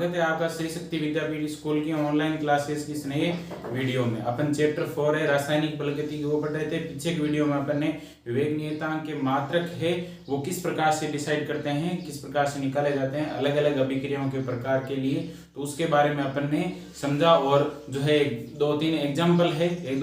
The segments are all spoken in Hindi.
स्वागत है आपका श्री शक्ति विद्यापीठ स्कूल की ऑनलाइन क्लासेस की इस नए वीडियो में। अपन चैप्टर 4 है रासायनिक बलगति की वो पढ़ रहे थे। पीछे की वीडियो में अपन ने विवेक नियतांक के मात्रक है वो किस प्रकार से डिसाइड करते हैं, किस प्रकार से निकाले जाते हैं अलग अलग अभिक्रियाओं के प्रकार के लिए, तो उसके बारे में अपन ने समझा। और जो है एक दो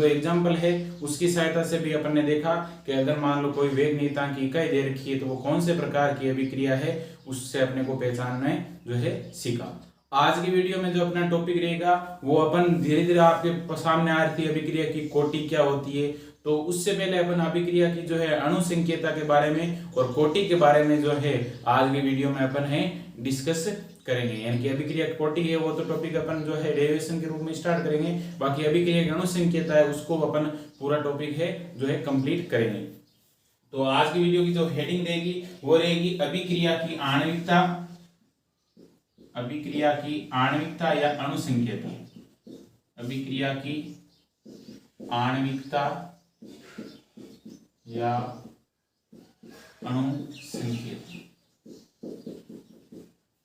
एग्जाम्पल है उसकी सहायता से भी अपन ने देखा कि अगर मान लो कोई वेग नियतांक की इकाई दे रखी है तो वो कौन से प्रकार की अभिक्रिया है उससे अपने को पहचानना जो है सीखा। आज की वीडियो में जो अपना टॉपिक रहेगा वो अपन धीरे धीरे आपके सामने आ रही है अभिक्रिया की कोटि क्या होती है। तो उससे पहले अपन अभिक्रिया की जो है अणु संकेता के बारे में और कोटि के बारे में जो है आज की वीडियो में अपन है डिस्कस करेंगे। यानी कि अभिक्रिया कोटि है वो तो टॉपिक अपन जो है डेरिवेशन के रूप में स्टार्ट करेंगे, बाकी अभिक्रिया की अणु संकेता है उसको अपन पूरा टॉपिक है जो है कंप्लीट करेंगे। तो आज की वीडियो की जो हेडिंग रहेगी वो रहेगी अभिक्रिया की आणविकता या अणु संकेता। अभिक्रिया की आणविकता या अणु संकेत।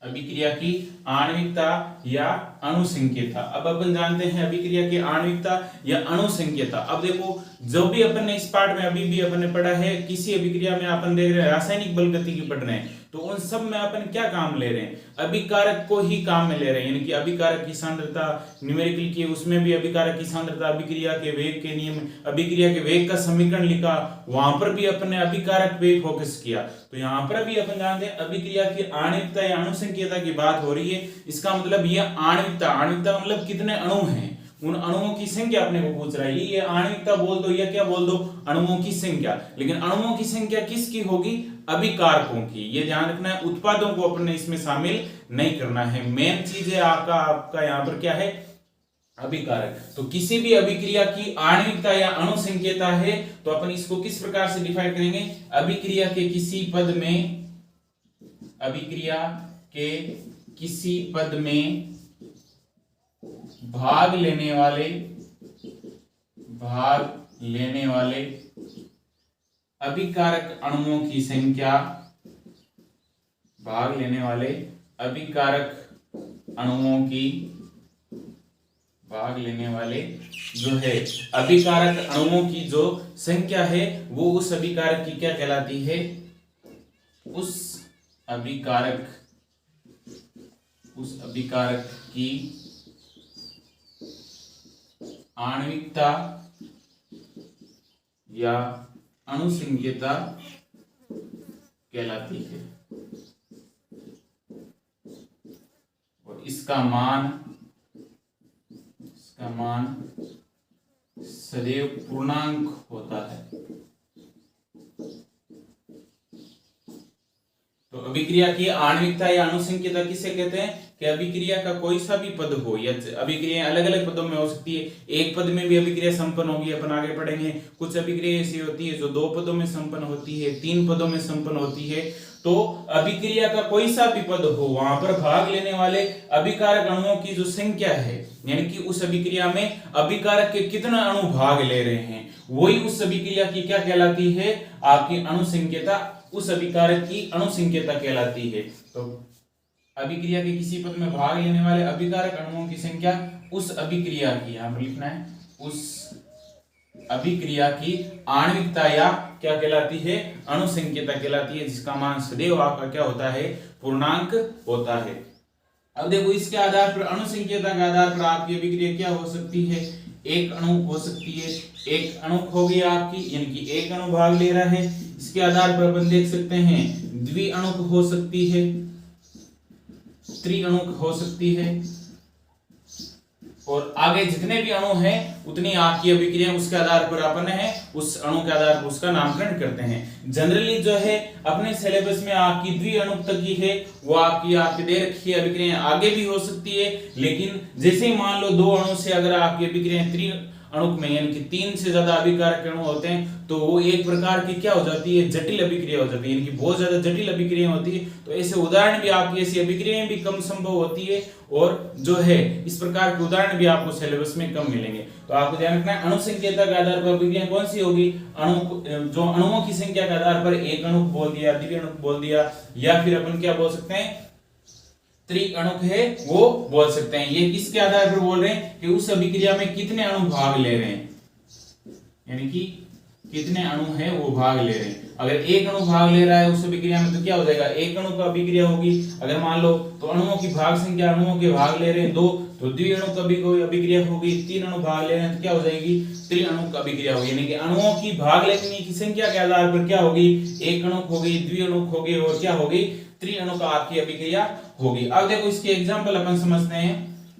अभिक्रिया की आणविकता या अणु संकेता। अब अपन जानते हैं अभिक्रिया की आणविकता या अणु संकेता। अब देखो जो भी अपन ने इस पार्ट में अभी भी अपन ने पढ़ा है, किसी अभिक्रिया में अपन देख रहे हैं रासायनिक बल गति की पढ़ रहे हैं, तो उन सब में अपन क्या काम ले रहे हैं, अभिकारक को ही काम में ले रहे हैं। यानी कि अभिकारक की सांद्रता न्यूमेरिकल की, उसमें भी अभिकारक की सांद्रता, अभिक्रिया के वेग के नियम, अभिक्रिया के वेग का समीकरण लिखा, वहां पर भी अपन ने अभिकारक पे फोकस किया। तो यहाँ पर भी अपन जानते हैं अभिक्रिया की आणविकता या अणु संकेता की बात हो रही है। इसका मतलब ये आणविकता मतलब कितने अणु हैं, उन अणुओं की संख्या अपने को पूछ रहा है। ये आणविकता बोल दो या क्या बोल दो, अणुओं की संख्या। लेकिन अणुओं की संख्या किसकी होगी, अभिकारकों की। ये ध्यान रखना है, उत्पादों को अपन ने इसमें शामिल नहीं करना है। मेन चीज है आपका यहाँ पर क्या है, अभिकारक। तो किसी भी अभिक्रिया की आणविकता या अणु संकेता है तो अपन इसको किस प्रकार से डिफाइन करेंगे, अभिक्रिया के किसी पद में भाग लेने वाले अभिकारक अणुओं की संख्या, भाग लेने वाले जो है अभिकारक अणुओं की जो संख्या है वो उस अभिकारक की क्या कहलाती है, उस अभिकारक की आणविकता या अणु संकेता कहलाती है। और इसका मान सदैव पूर्णांक होता है। तो अभिक्रिया की आणविकता या अणु संकेता किसे कहते हैं कि अभिक्रिया का कोई सा भी पद हो, या अभिक्रिया अलग अलग पदों में हो सकती है। एक पद में भी अभिक्रिया संपन्न होगी, अपन आगे पढ़ेंगे। कुछ अभिक्रिया ऐसी होती है जो 2 पदों में संपन्न होती है, 3 पदों में संपन्न होती है। तो अभिक्रिया का कोई सा भी पद हो, वहां पर भाग लेने वाले अभिकारक अणुओं की जो संख्या है, यानी कि उस अभिक्रिया में अभिकारक के कितने अणु भाग ले रहे हैं, वही उस अभिक्रिया की क्या कहलाती है, आपकी अणु संकेता, उस अभिकारक की अणु संकेता कहलाती है। तो अभिक्रिया के किसी पद में भाग लेने वाले अभिकारक अणुओं की संख्या उस अभिक्रिया की, यहां पर लिखना है, उस अभिक्रिया की आणविकता या क्या कहलाती है, अणु संकेता कहलाती है, जिसका मान सदैव आपका क्या होता है, पूर्णांक होता है। अब देखो इसके आधार पर, अणु संकेता के आधार पर आपकी अभिक्रिया क्या हो सकती है, एक अणु हो सकती है, एक अणु हो गई आपकी, यानी कि एक अणु भाग ले रहा है। इसके आधार पर अपन देख सकते हैं द्विअणुक हो सकती है, त्रिअणुक हो सकती है, और आगे जितने भी अणु हैं उतनी आपकी अभिक्रिया उसके आधार पर अपन है उस अणु के आधार पर उसका नामकरण करते हैं। जनरली जो है अपने सिलेबस में आपकी द्विअणुक तक की है वो आपकी दे रखी है अभिक्रिया, आगे भी हो सकती है। लेकिन जैसे ही मान लो 2 अणु से अगर आपकी अभिक्रिया त्रिअणुक में, यानी कि 3 से ज्यादा अभिकारक अणु होते हैं, तो वो एक प्रकार की क्या हो जाती है, जटिल अभिक्रिया हो जाती है, यानी कि बहुत ज्यादा जटिल अभिक्रिया होती है। तो ऐसे उदाहरण भी आपकी, ऐसी अभिक्रियाएं भी कम संभव होती है, और जो है इस प्रकार के उदाहरण भी आपको सिलेबस में कम मिलेंगे। तो आपको ध्यान रखना है अणु संकेता के आधार पर अभिक्रिया कौन सी होगी, जो अणुओं की संख्या के आधार पर एक अणु बोल दिया, द्विअणुक बोल दिया, या फिर अपन क्या बोल सकते हैं, त्रिअणुक है वो बोल सकते हैं। ये किसके आधार पर बोल रहे हैं कि उस अभिक्रिया में कितने अणु भाग ले रहे हैं, यानी कि कितने अणु है वो भाग ले रहे हैं। अगर एक अणु भाग ले रहा है उस अभिक्रिया में तो क्या हो जाएगा, एक अणु का अभिक्रिया होगी। अगर मान लो तो अणुओं की भाग संख्या, अणुओं के भाग ले रहे हैं 2 तो द्विअणु का अभिक्रिया होगी। 3 अणु भाग ले रहे हैं तो क्या हो जाएगी, त्रिअणु अभिक्रिया होगी। यानी कि अणुओं की भाग लेने की संख्या के आधार पर क्या होगी, एक अणु होगी, द्विअणु होगी और क्या होगी, त्रिअणु आपकी अभिक्रिया होगी। अब देखो इसके एग्जांपल अपन समझते हैं।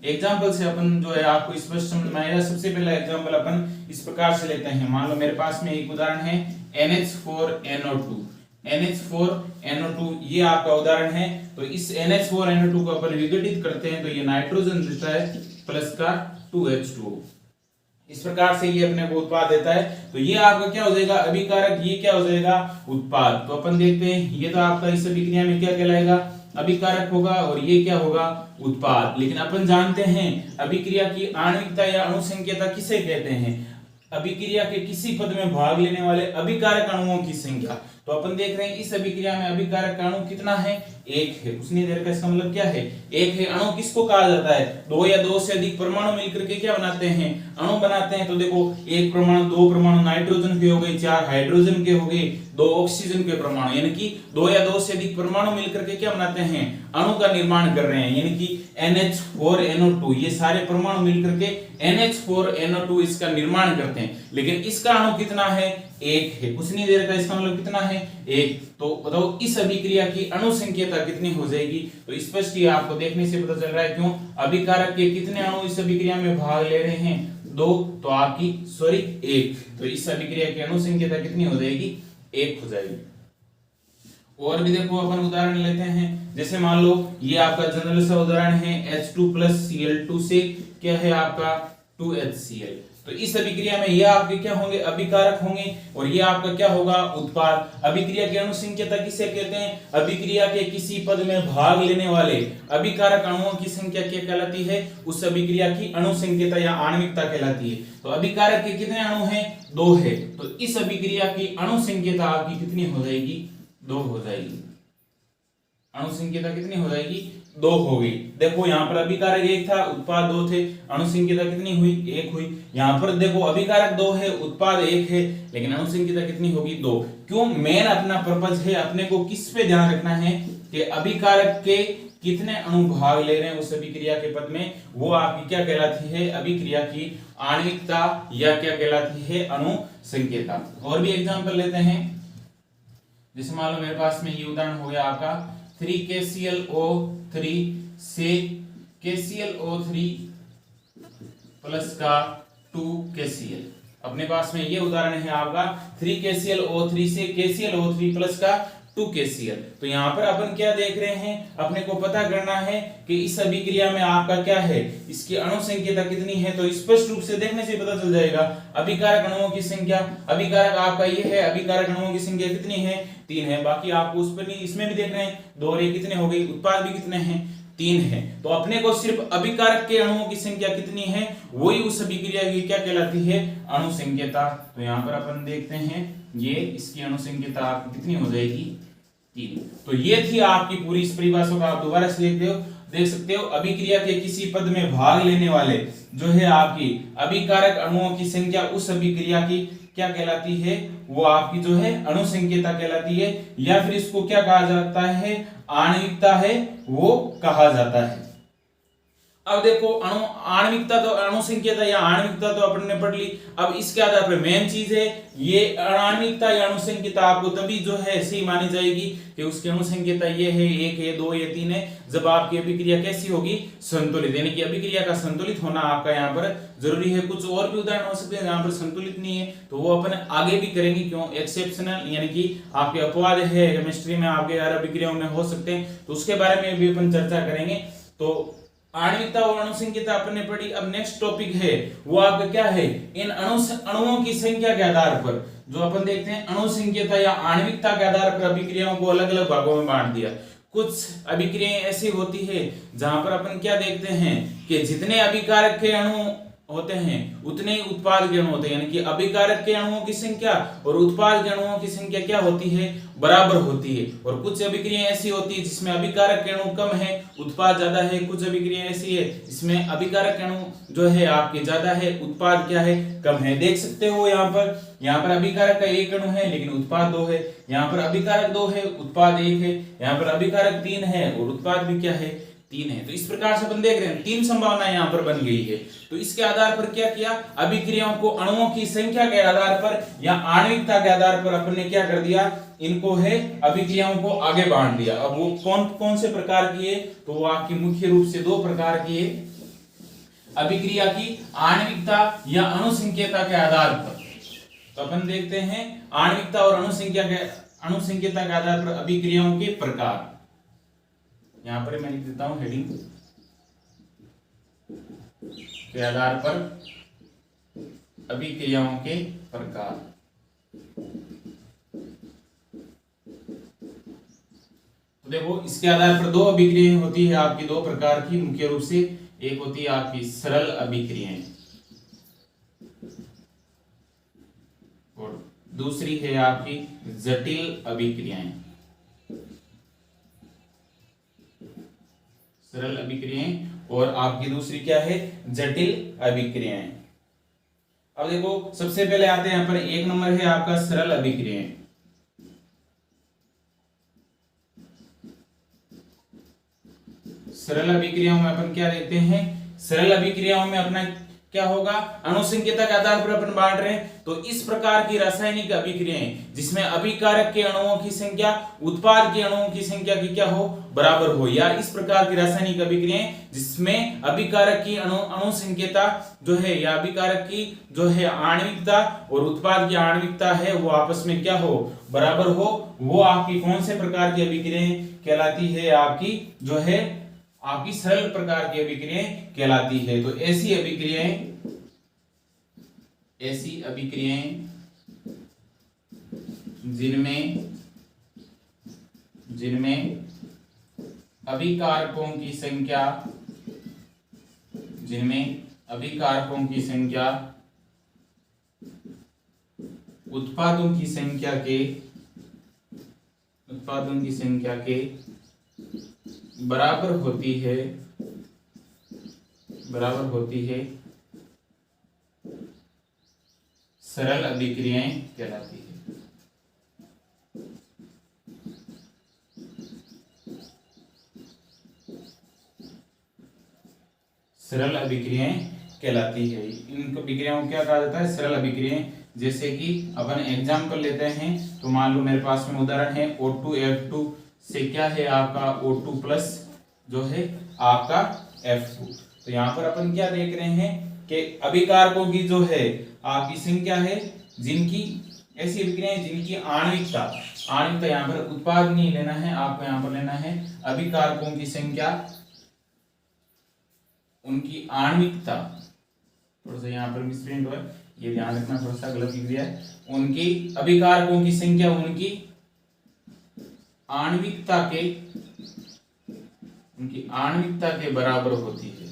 एग्जाम्पल से अपन जो है आपको स्पष्ट समझ में आएगा। सबसे पहला एग्जाम्पल अपन इस प्रकार से लेते हैं। मान लो मेरे पास में एक उदाहरण है NH4NO2। NH4NO2 ये आपका उदाहरण है। तो इस NH4NO2 को अपन विघटित करते हैं तो ये नाइट्रोजन देता है प्लस का 2H2O। इस प्रकार से ये अपने को उत्पाद देता है। तो ये आपका क्या हो जाएगा, अभिकारक, ये क्या हो जाएगा, उत्पाद। तो अपन देखते हैं ये तो आपका इस अभिक्रिया में क्या कहलाएगा, अभिकारक होगा और ये क्या होगा, उत्पाद। लेकिन अपन जानते हैं अभिक्रिया की आणविकता या अणुसंख्यता किसे कहते हैं, अभिक्रिया के किसी पद में भाग लेने वाले अभिकारक अणुओं की संख्या। तो अपन देख रहे हैं इस अभिक्रिया में अभिकारक अणु कितना है, एक है। उसने देर का इसका मतलब क्या है, एक है। अणु किसको कहा जाता है, 2 या 2 से अधिक परमाणु मिलकर के क्या बनाते हैं, अणु बनाते हैं। तो देखो एक परमाणु, 2 परमाणु नाइट्रोजन के हो गए, 4 हाइड्रोजन के हो गए, 2 ऑक्सीजन के परमाणु, यानी कि 2 या 2 से अधिक परमाणु मिलकर के क्या बनाते हैं, अणु का निर्माण कर रहे हैं। यानी कि NH4NO2 ये सारे परमाणु मिलकर के NH4NO2 इसका निर्माण करते हैं। लेकिन इसका अणु कितना है, एक है। उतनी देर का इसका मतलब कितना है, एक। तो बताओ इस अभिक्रिया की अणु संख्यता कितनी हो जाएगी। तो स्पष्ट ये आपको देखने से पता चल रहा है। क्यों, अभिकारक के कितने अणु इस अभिक्रिया में भाग ले रहे हैं, 2। तो आपकी सॉरी 1। तो इस अभिक्रिया की अणु संख्यता कितनी हो जाएगी, 1 हो जाएगी। और भी देखो अपन उदाहरण लेते हैं। जैसे मान लो ये आपका जनरल सा उदाहरण है H2+Cl2 से क्या है आपका 2HCl। तो इस अभिक्रिया में ये आपके क्या होंगे, अभिकारक होंगे और ये आपका क्या होगा, उत्पाद। अभिक्रिया की अणु संख्यता किसे कहते हैं, अभिक्रिया के किसी पद में भाग लेने वाले अभिकारक अणुओं की संख्या क्या कहलाती है, उस अभिक्रिया की अणु संख्यता या आणविकता कहलाती है। तो अभिकारक के कितने अणु हैं, 2 है। तो इस अभिक्रिया की अणु संख्यता आपकी कितनी हो जाएगी, 2 हो जाएगी। अणु संख्यता कितनी हो जाएगी, 2 हो गई। देखो यहाँ पर अभिकारक 1 था, उत्पाद 2 थे, अणु संख्यता कितनी हुई, 1 हुई। यहाँ पर देखो अभिकारक 2 है, उत्पाद 1 है, लेकिन अणु संख्यता कितनी होगी, 2। क्यों, मेन अपना पर्पज है, अपने को किस पे ध्यान रखना है कि अभिकारक के कितने अणु भाग ले रहे हैं उस अभिक्रिया के पद में, वो आपकी क्या कहलाती है, अभिक्रिया की आणविकता या क्या कहलाती है, अणु संख्यता। और भी एग्जाम्पल लेते हैं। जैसे मान लो मेरे पास में ये उदाहरण हो गया आपका 3KClO3 से KClO3 प्लस का 2KCl। अपने पास में ये उदाहरण है आपका 3KClO3 से KClO3 प्लस का 2KCl। तो यहाँ पर अपन क्या देख रहे हैं, अपने को पता करना है कि इस अभिक्रिया में आपका क्या है, इसकी अणु संख्यता कितनी है। तो स्पष्ट रूप से देखने से पता चल जाएगा अभिकारक अणुओं की संख्या, अभिकारक आपका ये है, अभिकारक अणुओं की संख्या कितनी है, 3 है। बाकी आपको उस पर नहीं, इसमें भी देखना है, 2 और 1 कितने हो गई, उत्पाद भी कितने हैं, 3 है। तो अपने को सिर्फ अभिकारक के अणुओं की संख्या कितनी है, वही उस अभिक्रिया की क्या कहलाती है, अणु संख्यता। तो यहाँ पर अपन देखते हैं ये इसकी अणु संख्यता आपकी कितनी हो जाएगी, 3। तो ये थी आपकी पूरी इस परिभाषा को आप दोबारा से देख सकते हो। अभिक्रिया के किसी पद में भाग लेने वाले जो है आपकी अभिकारक अणुओं की संख्या उस अभिक्रिया की क्या कहलाती है, वो आपकी जो है अणु संख्यता कहलाती है, या फिर इसको क्या कहा जाता है, आणविकता है वो कहा जाता है। अब देखो आणविकता तो अणु संख्यता या आणविकता तो अपन ने पढ़ ली। अब इसके आधार पर मेन चीज है ये आणविकता या अणु संख्यता आपको तभी जो है सही मानी जाएगी कि उसकी अणु संख्यता ये है, 1 है, 2 या 3 है, जब आपकी अभिक्रिया कैसी होगी, संतुलित। यानी कि अभिक्रिया का संतुलित होना आपका यहाँ पर जरूरी है। कुछ और भी उदाहरण हो सकते हैं जहां पर संतुलित नहीं है, तो वो अपन आगे भी करेंगे। क्यों, एक्सेप्शनल यानी कि आपके अपवाद है केमिस्ट्री में, आपके अभिक्रियाओं में हो सकते हैं, तो उसके बारे में भी अपन चर्चा करेंगे। तो आणविकता और अणु संख्यता अपन ने पढ़ी। अब नेक्स्ट टॉपिक है वो आपका क्या है, इन अणुओं की संख्या के आधार पर जो अपन देखते हैं अणु संख्यता या आणविकता के आधार पर अभिक्रियाओं को अलग अलग भागों में बांट दिया। कुछ अभिक्रियाएं ऐसी होती है जहां पर अपन क्या देखते हैं कि जितने अभिकारक के अणु होते हैं उतने ही उत्पाद के अणु होते हैं, यानी कि अभिकारक के अणुओं की संख्या और उत्पाद के अणुओं की संख्या क्या होती है, बराबर होती है। और कुछ अभिक्रियाएं ऐसी होती है जिसमें अभिकारक के अणु कम है, उत्पाद ज्यादा है। कुछ अभिक्रियाएं ऐसी है जिसमें अभिकारक के अणु जो है आपके ज्यादा है, उत्पाद क्या है, कम है। देख सकते हो यहाँ पर अभिकारक का 1 अणु है लेकिन उत्पाद 2 है, यहाँ पर अभिकारक 2 है, उत्पाद 1 है, यहाँ पर अभिकारक 3 है और उत्पाद भी क्या है, 3 है। तो इस प्रकार से अपन देख रहे हैं 3 संभावनाएं यहाँ पर बन गई है। तो इसके आधार पर क्या किया, अभिक्रियाओं को अणुओं की संख्या के आधार पर या आणविकता के आधार पर अपन ने क्या कर दिया, इनको है अभिक्रियाओं को आगे बांट दिया। अब वो कौन कौन से प्रकार की है, तो वो आपकी मुख्य रूप से 2 प्रकार की है, अभिक्रिया की आणविकता या अणुसंख्यता के आधार पर। तो अपन देखते हैं आणविकता और अणुसंख्यता के आधार पर अभिक्रियाओं के प्रकार। यहां पर मैं लिख देता हूं हेडिंग के आधार पर अभिक्रियाओं के प्रकार। तो देखो इसके आधार पर 2 अभिक्रियाएं होती है आपकी, 2 प्रकार की मुख्य रूप से। एक होती है आपकी सरल अभिक्रियाएं और दूसरी है आपकी जटिल अभिक्रियाएं। सरल अभिक्रियाएं और आपकी दूसरी क्या है, जटिल अभिक्रियाएं। अब देखो सबसे पहले आते हैं यहाँ पर 1 नंबर है आपका सरल अभिक्रियाएं। सरल अभिक्रियाओं में अपन क्या देखते हैं, सरल अभिक्रियाओं में अपना क्या होगा, अणुसंख्यता के आधार पर अपन बांट रहे हैं। तो इस प्रकार की रासायनिक अभिक्रियाएं जिसमें अभिकारक के अणुओं की संख्या उत्पाद के अणुओं की संख्या की क्या हो, बराबर हो, या इस प्रकार की रासायनिक अभिक्रियाएं जिसमें अभिकारक की अणुसंख्यता जो है या अभिकारक की जो है आणविकता और उत्पाद की आणविकता है वो आपस में क्या हो, बराबर हो, वो आपकी कौन से प्रकार की अभिक्रियाएं कहलाती है, आपकी जो है आपकी सरल प्रकार की अभिक्रियाएं कहलाती है। तो ऐसी अभिक्रियाएं जिनमें अभिकारकों की संख्या उत्पादों की संख्या के बराबर होती है सरल अभिक्रियाएं कहलाती है। सरल अभिक्रियाएं कहलाती है। इन अभिक्रियाओं को क्या कहा जाता है, सरल अभिक्रियाएं। जैसे कि अपन एग्जांपल लेते हैं, तो मान लो मेरे पास में उदाहरण है O2F2 से क्या है आपका O2 प्लस जो है आपका F2। तो यहाँ पर अपन क्या देख रहे हैं कि अभिकारकों की जो है आपकी संख्या है, जिनकी ऐसी अभिक्रियाएं जिनकी आणविकता यहाँ पर उत्पाद नहीं लेना है आपको, यहाँ पर लेना है अभिकारकों की संख्या, उनकी आणविकता, थोड़ा सा यहाँ पर मिसप्रिंट हुआ है, ये ध्यान रखना, थोड़ा सा गलत लिख दिया है। उनकी अभिकारकों की संख्या उनकी आणविकता के बराबर होती है,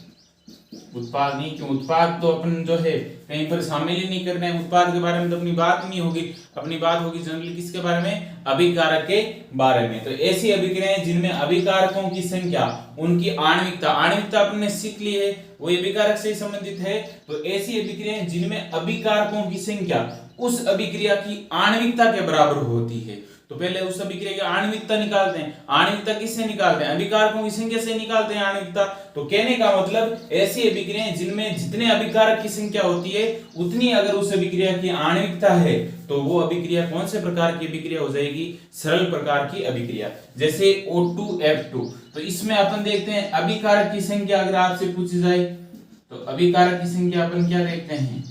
उत्पाद नहीं। क्यों, उत्पाद तो अपन जो है कहीं पर शामिल ही नहीं कर रहे हैं, उत्पाद के बारे में तो अपनी बात नहीं होगी, अपनी बात होगी जनरली किसके बारे में, अभिकारक के बारे में। तो ऐसी अभिक्रियाएं जिनमें अभिकारकों की संख्या उनकी आणविकता अपन ने सीख ली है, वो अभिकारक से संबंधित है। तो ऐसी अभिक्रियाएं जिनमें अभिकारकों की संख्या उस अभिक्रिया की आणविकता के बराबर होती है। तो पहले उस अभिक्रिया की आणविकता निकालते हैं। आणविकता किससे निकालते हैं, अभिकारकों की संख्या से निकालते हैं आणविकता। तो कहने का मतलब ऐसी अभिक्रियाएं जिनमें जितने अभिकारक की संख्या होती है उतनी अगर उस अभिक्रिया की आणविकता है तो वो अभिक्रिया कौन से प्रकार की अभिक्रिया हो जाएगी, सरल प्रकार की अभिक्रिया। जैसे O2F2, तो इसमें अपन देखते हैं अभिकारक की संख्या अगर आपसे पूछी जाए तो अभिकारक की संख्या अपन क्या देखते हैं,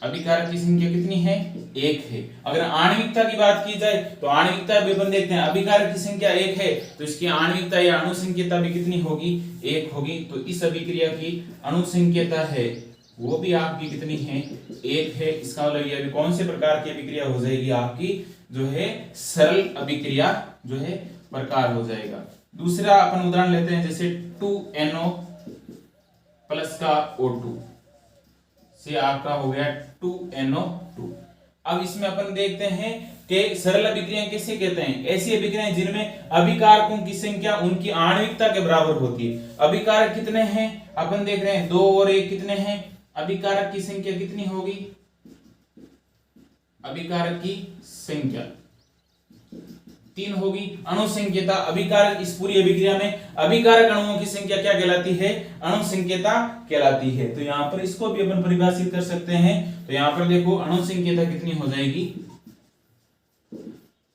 अभिकारक की संख्या कितनी है, 1 है। अगर आणविकता की बात की जाए तो आणविकता भी अपन देखते हैं अभिकारक की संख्या 1 है, तो इसकी आणविकता या अणुसंख्यता भी कितनी होगी, 1 होगी। तो इस अभिक्रिया की अणुसंख्यता है वो भी आपकी कितनी है, 1 है। इसका मतलब ये अभी कौन से प्रकार की अभिक्रिया हो जाएगी, आपकी जो है सरल अभिक्रिया जो है प्रकार हो जाएगा। दूसरा अपन उदाहरण लेते हैं, जैसे 2NO प्लस का O2। से आपका हो गया 2NO2। अब इसमें अपन देखते हैं कि सरल अभिक्रियाएं किसे कहते हैं? ऐसी अभिक्रियाएं जिनमें अभिकारकों की संख्या उनकी आणविकता के बराबर होती है। अभिकारक कितने हैं? अपन देख रहे हैं 2 और 1 कितने हैं? अभिकारक की संख्या कितनी होगी? अभिकारक की संख्या 3 होगी। अणु संख्यता अभिकारक, इस पूरी अभिक्रिया में अभिकारक अणुओं की संख्या क्या कहलाती है? अणु संख्यता कहलाती है। तो यहां पर इसको भी अपन परिभाषित कर सकते हैं। तो यहां पर देखो अणु संख्यता कितनी हो जाएगी?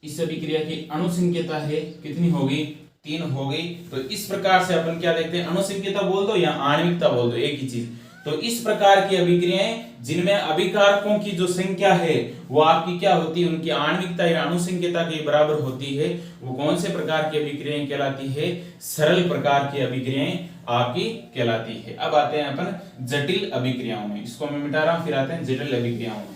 इस अभिक्रिया की अणु संख्यता है कितनी होगी? 3 हो गई। तो इस प्रकार से अपन क्या देखते हैं? अणु संख्यता बोल दो या आणविकता बोल दो, एक ही चीज। तो इस प्रकार की अभिक्रियाएं जिनमें अभिकारकों की जो संख्या है वो आपकी क्या होती है? उनकी आणविकता या अणु संख्यता के बराबर होती है। वो कौन से प्रकार की अभिक्रियाएं कहलाती है? सरल प्रकार की अभिक्रियाएं आपकी कहलाती है। अब आते हैं अपन जटिल अभिक्रियाओं में। इसको मैं मिटा रहा हूं, फिर आते हैं जटिल अभिक्रियाओं में।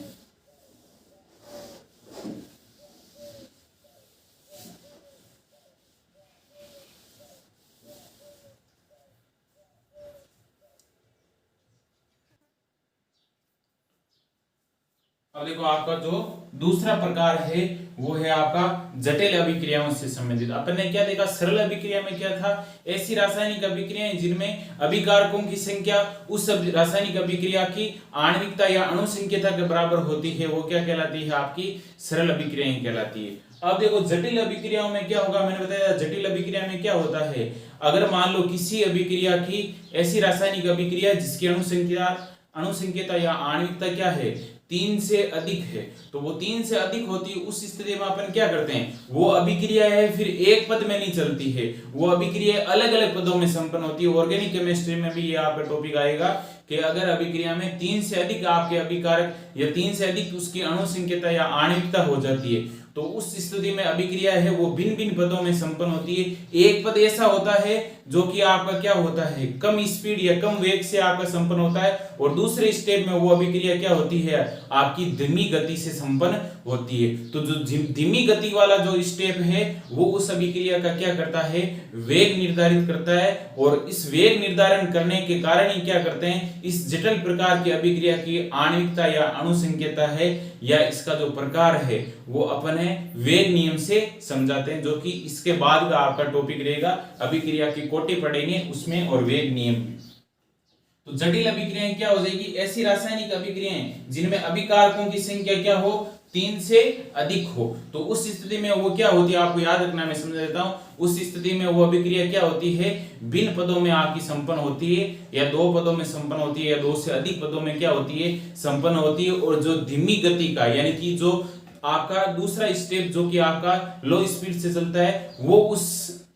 अब देखो आपका जो दूसरा प्रकार है वो है आपका जटिल अभिक्रियाओं से संबंधित। अपन ने क्या देखा? सरल अभिक्रिया में क्या था? ऐसी रासायनिक अभिक्रियाएं जिनमें अभिकारकों की संख्या उस रासायनिक अभिक्रिया की आणविकता या अणु संख्यता के बराबर होती है, वो क्या कहलाती है? आपकी सरल अभिक्रियाएं कहलाती है। अब देखो जटिल अभिक्रियाओं में क्या होगा? मैंने बताया जटिल अभिक्रिया में क्या होता है? अगर मान लो किसी अभिक्रिया की ऐसी रासायनिक अभिक्रिया जिसकी अणु संख्यता या आणविकता क्या है? 3 से अधिक है, तो वो 3 से अधिक होती है। उस स्थिति में अपन क्या करते हैं? वो अभिक्रिया है फिर एक पद में नहीं चलती है, वो अभिक्रिया अलग अलग पदों में संपन्न होती है। ऑर्गेनिक केमिस्ट्री में भी ये आपका टॉपिक आएगा कि अगर अभिक्रिया में 3 से अधिक आपके अभिकारक या 3 से अधिक उसकी अणु संख्यता या आणविकता हो जाती है, तो उस स्थिति में अभिक्रिया है वो भिन्न भिन्न पदों में संपन्न होती है। एक पद ऐसा होता है जो कि आपका क्या होता है? कम स्पीड या कम वेग से आपका संपन्न होता है, और दूसरे स्टेप में वो अभिक्रिया क्या होती है? आपकी धीमी गति से संपन्न होती है। तो जो धीमी गति वाला जो स्टेप है वो उस अभिक्रिया का क्या करता है? वेग निर्धारित करता है, और इस वेग निर्धारण करने के कारण ही क्या करते हैं? इस जटिल प्रकार की अभिक्रिया की आणविकता या अणु संख्यता है या इसका जो प्रकार है वो अपन है वेग नियम से समझाते हैं, जो कि इसके बाद का आपका टॉपिक रहेगा। अभिक्रिया की कोटि पढ़ेंगे उसमें और वेग नियम में। तो जटिल अभिक्रियाएं क्या हो जाएगी? ऐसी रासायनिक अभिक्रियाएं जिनमें अभिकारकों की संख्या क्या हो? 3 से अधिक हो। तो उस स्थिति में वो क्या होती है? आपको याद रखना, मैं समझा देता हूं। उस स्थिति में वो अभिक्रिया क्या होती है? भिन्न पदों में आपकी संपन्न होती है, या 2 पदों में संपन्न होती है, या 2 से अधिक पदों में क्या होती है? संपन्न होती है। और जो धीमी गति का यानी कि जो आपका दूसरा स्टेप जो कि आपका लो स्पीड से चलता है, वो उस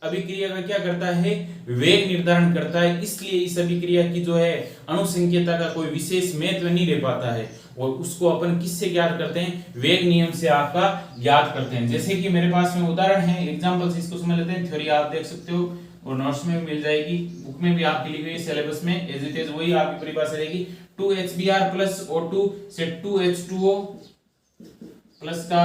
अभिक्रिया का क्या करता है? वेग निर्धारण करता है। इसलिए इस अभिक्रिया की जो है अणु संख्यता का कोई विशेष महत्व नहीं रह पाता है, और उसको अपन किससे ज्ञात करते हैं? वेग नियम से आपका ज्ञात करते हैं। जैसे कि मेरे पास में उदाहरण है, एग्जांपल से इसको समझ लेते हैं। थ्योरी आप देख सकते हो और नोट्स में भी मिल जाएगी, बुक में भी आपकी लिखी हुई सिलेबस में एज इट इज वही आपकी परिभाषा रहेगी। 2HBr प्लस O2 से 2H2O प्लस का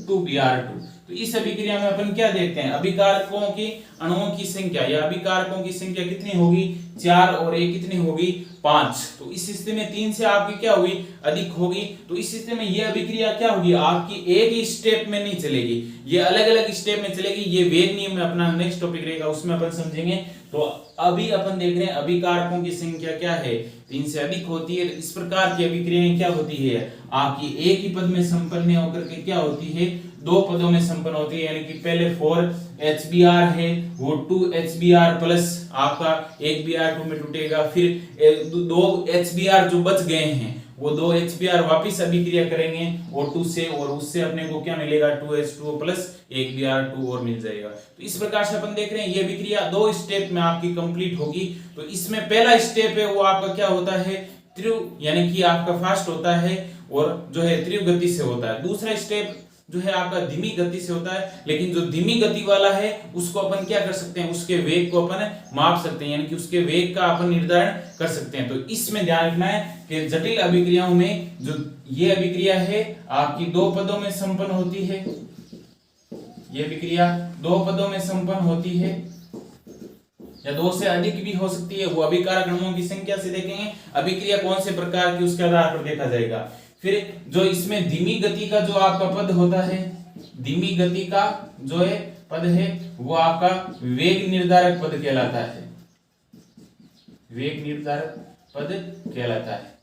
2Br2। तो इस अभिक्रिया में अपन क्या देखते हैं? अभिकारकों की अणुओं की संख्या या अभिकारकों की संख्या कितनी होगी? 4 और 1 कितनी होगी? 5। तो इस स्थिति में 3 से आपकी क्या होगी? अधिक होगी। तो इस स्थिति में ये अभिक्रिया क्या होगी? आपकी एक ही स्टेप में नहीं चलेगी, ये अलग अलग स्टेप में चलेगी। ये वेग नियम में अपना नेक्स्ट टॉपिक रहेगा, उसमें अपन समझेंगे। तो अभी अपन देख रहे हैं अभिकारकों की संख्या क्या है? 3 से अधिक होती है। इस प्रकार की अभिक्रियाएं क्या होती है? आपकी एक ही पद में संपन्न होकर के क्या होती है? 2 पदों में संपन्न होती है। यानी कि पहले 4HBr है, वो 2HBr प्लस आपका 1Br2 में टूटेगा, फिर 2HBr जो बच गए हैं वो 2HBr वापिस अभिक्रिया करेंगे O2 से, और उससे अपने को क्या मिलेगा? 2H2O प्लस 1Br2 और मिल जाएगा। तो इस प्रकार से अपन देख रहे हैं ये अभिक्रिया 2 स्टेप में आपकी कंप्लीट होगी। तो इसमें पहला स्टेप है वो आपका क्या होता है? तीव्र यानी कि आपका फास्ट होता है, और जो है तीव्र गति से होता है। दूसरा स्टेप जो है आपका धीमी गति से होता है, लेकिन जो धीमी गति वाला है उसको अपन क्या कर सकते हैं? उसके वेग को अपन माप सकते हैं, यानी कि उसके वेग का अपन निर्धारण कर सकते हैं। तो इसमें ध्यान रखना है कि जटिल अभिक्रियाओं में जो ये अभिक्रिया है आपकी 2 पदों में संपन्न होती है। ये अभिक्रिया 2 पदों में संपन्न होती है, या 2 से अधिक भी हो सकती है, वो अभिकारक अणुओं की संख्या से देखेंगे। अभिक्रिया कौन से प्रकार की उसके आधार पर देखा जाएगा। फिर जो इसमें धीमी गति का जो आपका पद होता है, धीमी गति का जो है पद है वो आपका वेग निर्धारक पद कहलाता है, वेग निर्धारक पद कहलाता है।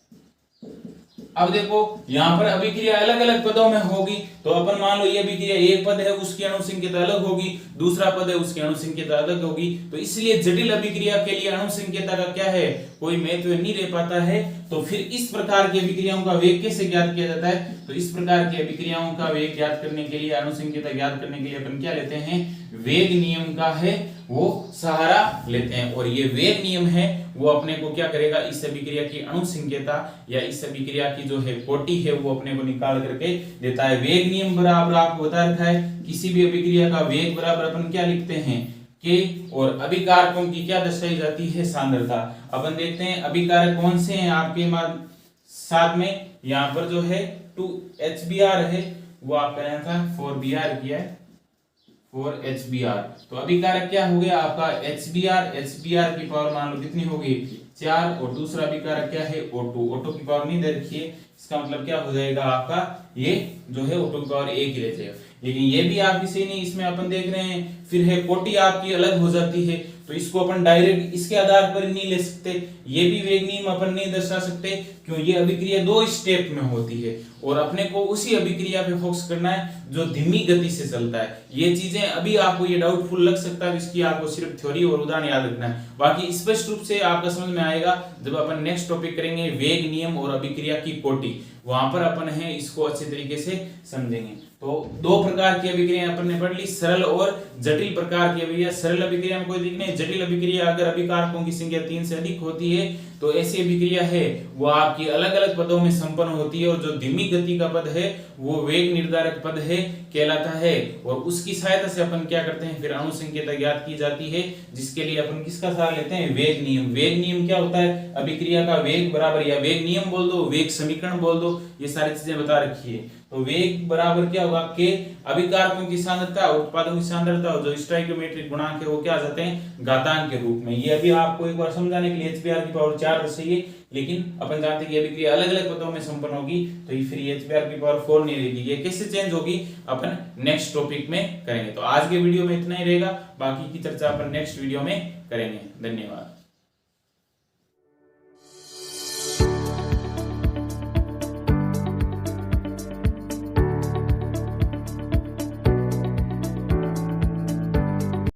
अब देखो यहाँ पर अभिक्रिया अलग अलग पदों में होगी, तो अपन मान लो ये अभिक्रिया एक पद है उसकी अणुसंख्यता अलग होगी, दूसरा पद है उसकी अणुसंख्यता अलग होगी, तो इसलिए जटिल अभिक्रिया के लिए अणुसंख्यता का क्या है, कोई महत्व नहीं रह पाता है। तो फिर इस प्रकार की अभिक्रियाओं का वेग कैसे ज्ञात किया जाता है, तो इस प्रकार की अभिक्रियाओं का वेग ज्ञात करने के लिए, अणुसंख्यता ज्ञात करने के लिए अपन क्या लेते हैं, वेग नियम का है वो सहारा लेते हैं। और ये वेग नियम है वो अपने को क्या करेगा, इस अभिक्रिया की अणुसंख्यता या इस अभिक्रिया की जो है कोटि है वो अपने को निकाल करके देता है। वेग नियम बराबर आपको बता रखा है, किसी भी अभिक्रिया का वेग बराबर अपन क्या लिखते हैं, के, और अभिकारकों की क्या दर्शाई जाती है, सांद्रता। अपन देखते हैं अभिकारक कौन से हैं आपके साथ में, यहाँ पर जो है 2HBr है वो आपका यहाँ था 4Br किया है, 4HBr। तो अभिकारक क्या हो गया आपका HBr की पावर मान लो कितनी होगी 4, और दूसरा अभिकारक क्या है O2 की पावर नहीं दे रखी है, इसका मतलब क्या हो जाएगा आपका ये जो है O2 की पावर 1 ही रह जाएगा। लेकिन ये भी आपकी सही नहीं, इसमें अपन देख रहे हैं फिर है कोटि आपकी अलग हो जाती है, तो इसको अपन डायरेक्ट इसके आधार पर नहीं ले सकते, ये भी वेग नियम अपन नहीं दर्शा सकते, क्यों, ये अभिक्रिया 2 स्टेप में होती है और अपने को उसी अभिक्रिया पे फोकस करना है जो धीमी गति से चलता है। ये चीजें अभी आपको ये डाउटफुल लग सकता है, इसकी आपको सिर्फ थ्योरी और उदाहरण याद रखना है, बाकी स्पष्ट रूप से आपका समझ में आएगा जब अपन नेक्स्ट टॉपिक करेंगे वेग नियम और अभिक्रिया की कोटि, वहां पर अपन है इसको अच्छे तरीके से समझेंगे। तो 2 प्रकार की अभिक्रिया अपन ने पढ़ ली, सरल और जटिल प्रकार की अभिक्रिया। सरल अभिक्रिया में कोई दिक्कत नहीं, जटिल अभिक्रिया अगर अभिकारकों की संख्या 3 से अधिक होती है तो ऐसी अभिक्रिया है वो आपकी अलग अलग पदों में संपन्न होती है, और जो धीमी गति का पद है वो वेग निर्धारक पद है कहलाता है, और उसकी सहायता से अपन क्या करते हैं, फिर अणुसंख्यता ज्ञात की जाती है, जिसके लिए अपन किसका सहारा लेते हैं, वेग नियम। वेग नियम क्या होता है, अभिक्रिया का वेग बराबर, या वेग नियम बोल दो, वेग समीकरण बोल दो, ये सारी चीजें बता रखी है। तो वेग बराबर क्या होगा, के अभिकारकों की सांद्रता, उत्पादों की सांद्रता, और जो स्टोइकियोमेट्रिक गुणांक है वो क्या आ जाते हैं, घातांक के रूप में। ये अभी आपको एक बार समझाने के लिए HBr की पावर 4 दर्शाइए, लेकिन अपन जानते हैं कि अभिक्रिया अलग अलग पदों में संपन्न होगी, तो ये फिर HBr की पावर 4 नहीं रहेगी। ये कैसे चेंज होगी अपन नेक्स्ट टॉपिक में करेंगे। तो आज के वीडियो में इतना ही रहेगा, बाकी की चर्चा अपन नेक्स्ट वीडियो में करेंगे। धन्यवाद।